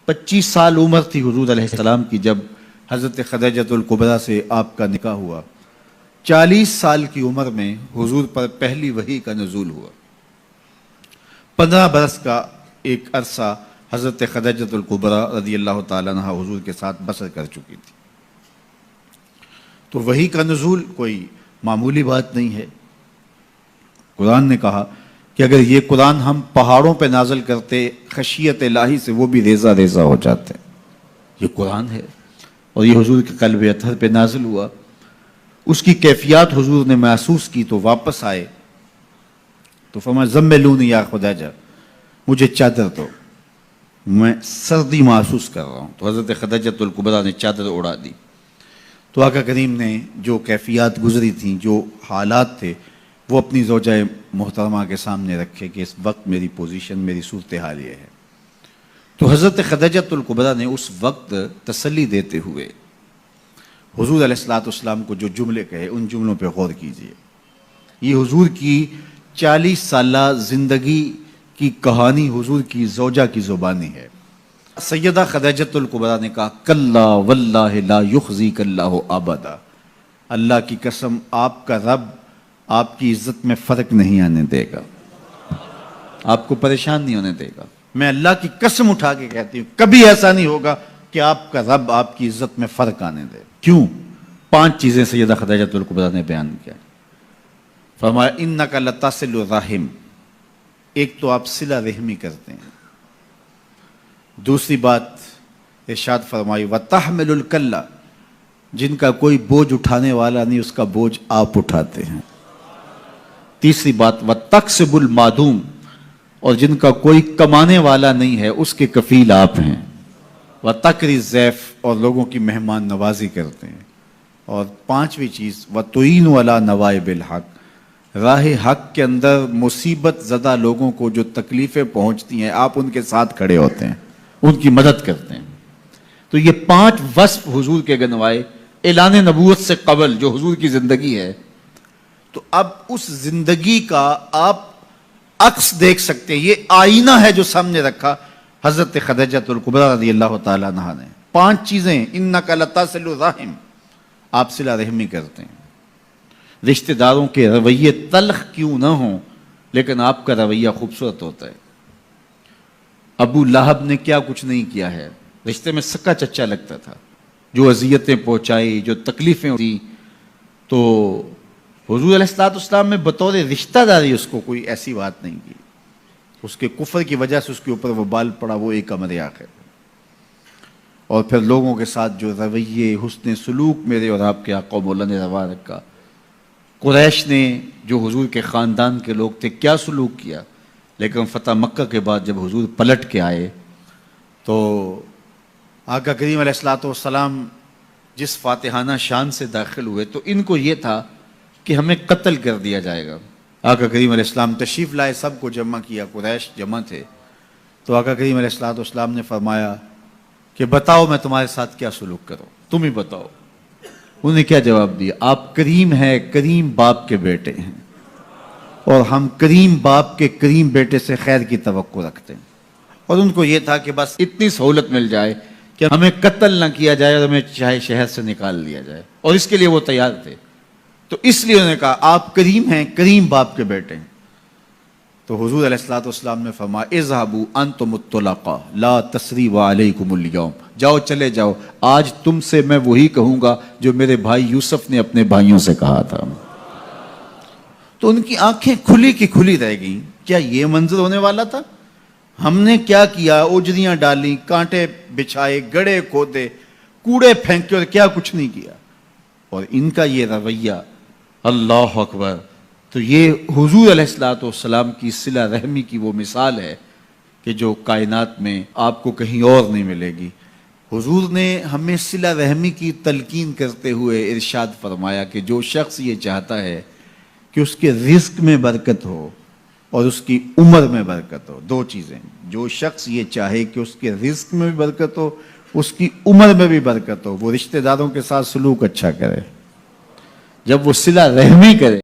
25 سال عمر تھی حضور علیہ السلام کی جب حضرت خدیجۃ الکبریٰ سے آپ کا نکاح ہوا۔ 40 سال کی عمر میں حضور پر پہلی وحی کا نزول ہوا۔ 15 برس کا ایک عرصہ حضرت خدیجۃ الکبریٰ رضی اللہ تعالیٰ عنہا حضور کے ساتھ بسر کر چکی تھی۔ تو وحی کا نزول کوئی معمولی بات نہیں ہے۔ قرآن نے کہا کہ اگر یہ قرآن ہم پہاڑوں پہ نازل کرتے خشیت الہی سے وہ بھی ریزہ ریزہ ہو جاتے۔ یہ قرآن ہے اور یہ حضور کے قلب اطہر پہ نازل ہوا۔ اس کی کیفیات حضور نے محسوس کی تو واپس آئے تو فرمایا زملونی یا خدیجہ، مجھے چادر دو، میں سردی محسوس کر رہا ہوں۔ تو حضرت خدیجۃ الکبریٰ نے چادر اڑا دی۔ تو آقا کریم نے جو کیفیات گزری تھیں، جو حالات تھے، وہ اپنی زوجہ محترمہ کے سامنے رکھے کہ اس وقت میری پوزیشن، میری صورتحال یہ ہے۔ تو حضرت خدیجۃ الکبریٰ نے اس وقت تسلی دیتے ہوئے حضور علیہ السلام کو جو جملے کہے، ان جملوں پہ غور کیجئے۔ یہ حضور کی 40 سالہ زندگی کی کہانی حضور کی زوجہ کی زبانی ہے۔ سیدہ خدیجۃ الکبریٰ نے کہا کلا واللہ لا یخزیک اللہ ابدا، اللہ کی قسم آپ کا رب آپ کی عزت میں فرق نہیں آنے دے گا، آپ کو پریشان نہیں ہونے دے گا۔ میں اللہ کی قسم اٹھا کے کہتی ہوں کبھی ایسا نہیں ہوگا کہ آپ کا رب آپ کی عزت میں فرق آنے دے۔ کیوں؟ 5 چیزیں سیدہ خدیجۃ الکبریٰ نے بیان کیا۔ فرمایا انک لتصل الرحم، ایک تو آپ صلہ رحمی کرتے ہیں۔ دوسری بات ارشاد فرمائی وتحمل الکلہ، جن کا کوئی بوجھ اٹھانے والا نہیں اس کا بوجھ آپ اٹھاتے ہیں۔ تیسری بات وتکسب المعدوم، اور جن کا کوئی کمانے والا نہیں ہے اس کے کفیل آپ ہیں۔ وتقری الضیف، اور لوگوں کی مہمان نوازی کرتے ہیں۔ اور 5ویں چیز وتعین علی نوائب الحق، راہ حق کے اندر مصیبت زدہ لوگوں کو جو تکلیفیں پہنچتی ہیں آپ ان کے ساتھ کھڑے ہوتے ہیں، ان کی مدد کرتے ہیں۔ تو یہ 5 وصف حضور کے گنوائے اعلان نبوت سے قبل جو حضور کی زندگی ہے۔ تو اب اس زندگی کا آپ عکس دیکھ سکتے ہیں، یہ آئینہ ہے جو سامنے رکھا حضرت خدیجۃ الکبریٰ رضی اللہ تعالیٰ عنہا نے۔ 5 چیزیں، انک لتصل الرحم، آپ صلہ رحمی کرتے ہیں۔ رشتہ داروں کے رویے تلخ کیوں نہ ہوں لیکن آپ کا رویہ خوبصورت ہوتا ہے۔ ابو لہب نے کیا کچھ نہیں کیا ہے، رشتے میں سکا چچا لگتا تھا، جو اذیتیں پہنچائی، جو تکلیفیں دی، تو حضور علیہ السلام میں بطور رشتہ داری اس کو کوئی ایسی بات نہیں کی۔ اس کے کفر کی وجہ سے اس کے اوپر وہ بال پڑا، وہ ایک امر آخر۔ اور پھر لوگوں کے ساتھ جو رویے، حسن سلوک میرے اور آپ کے آقا مولا نے روا رکھا۔ قریش نے جو حضور کے خاندان کے لوگ تھے کیا سلوک کیا، لیکن فتح مکہ کے بعد جب حضور پلٹ کے آئے تو آقا کریم علیہ السلام جس فاتحانہ شان سے داخل ہوئے تو ان کو یہ تھا کہ ہمیں قتل کر دیا جائے گا۔ آقا کریم علیہ السلام تشریف لائے، سب کو جمع کیا، قریش جمع تھے۔ تو آقا کریم علیہ السلام نے فرمایا کہ بتاؤ میں تمہارے ساتھ کیا سلوک کروں، تم ہی بتاؤ۔ انہوں نے کیا جواب دیا؟ آپ کریم ہیں، کریم باپ کے بیٹے ہیں، اور ہم کریم باپ کے کریم بیٹے سے خیر کی توقع رکھتے ہیں۔ اور ان کو یہ تھا کہ بس اتنی سہولت مل جائے کہ ہمیں قتل نہ کیا جائے اور ہمیں چاہے شہر سے نکال لیا جائے، اور اس کے لیے وہ تیار تھے۔ تو اس لیے انہوں نے کہا آپ کریم ہیں، کریم باپ کے بیٹے ہیں۔ تو حضور علیہ السلام نے فرمایا اذهبوا انتم الطلقاء لا تثریب علیکم اليوم، جاؤ چلے جاؤ، آج تم سے میں وہی کہوں گا جو میرے بھائی یوسف نے اپنے بھائیوں سے کہا تھا۔ تو ان کی آنکھیں کھلی کی کھلی رہ گئیں، کیا یہ منظر ہونے والا تھا؟ ہم نے کیا کیا، اجریاں ڈالیں، کانٹے بچھائے، گڑھے کھودے، کوڑے پھینکے، اور کیا کچھ نہیں کیا۔ اور ان کا یہ رویہ، اللہ اکبر! تو یہ حضور علیہ السلام کی صلہ رحمی کی وہ مثال ہے کہ جو کائنات میں آپ کو کہیں اور نہیں ملے گی۔ حضور نے ہمیں صلہ رحمی کی تلقین کرتے ہوئے ارشاد فرمایا کہ جو شخص یہ چاہتا ہے کہ اس کے رزق میں برکت ہو اور اس کی عمر میں برکت ہو، 2 چیزیں، جو شخص یہ چاہے کہ اس کے رزق میں بھی برکت ہو، اس کی عمر میں بھی برکت ہو، وہ رشتہ داروں کے ساتھ سلوک اچھا کرے، جب وہ صلہ رحمی کرے